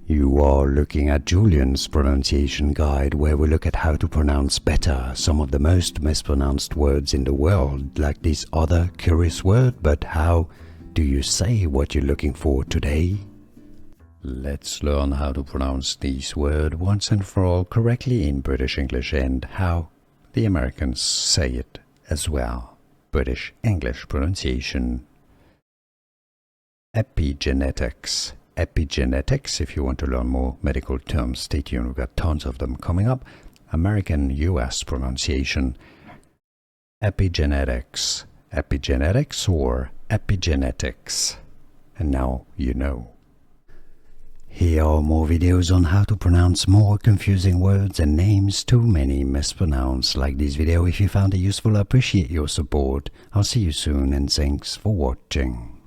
You are looking at Julian's pronunciation guide, where we look at how to pronounce better some of the most mispronounced words in the world, like this other curious word. But how do you say what you're looking for today? Let's learn how to pronounce this word once and for all correctly in British English, and how the Americans say it as well. British English pronunciation. Epigenetics. Epigenetics. If you want to learn more medical terms, stay tuned, we've got tons of them coming up. American US pronunciation. Epigenetics. Epigenetics or epigenetics. And now you know. Here are more videos on how to pronounce more confusing words and names too many mispronounced. Like this video if you found it useful. I appreciate your support. I'll see you soon, and thanks for watching.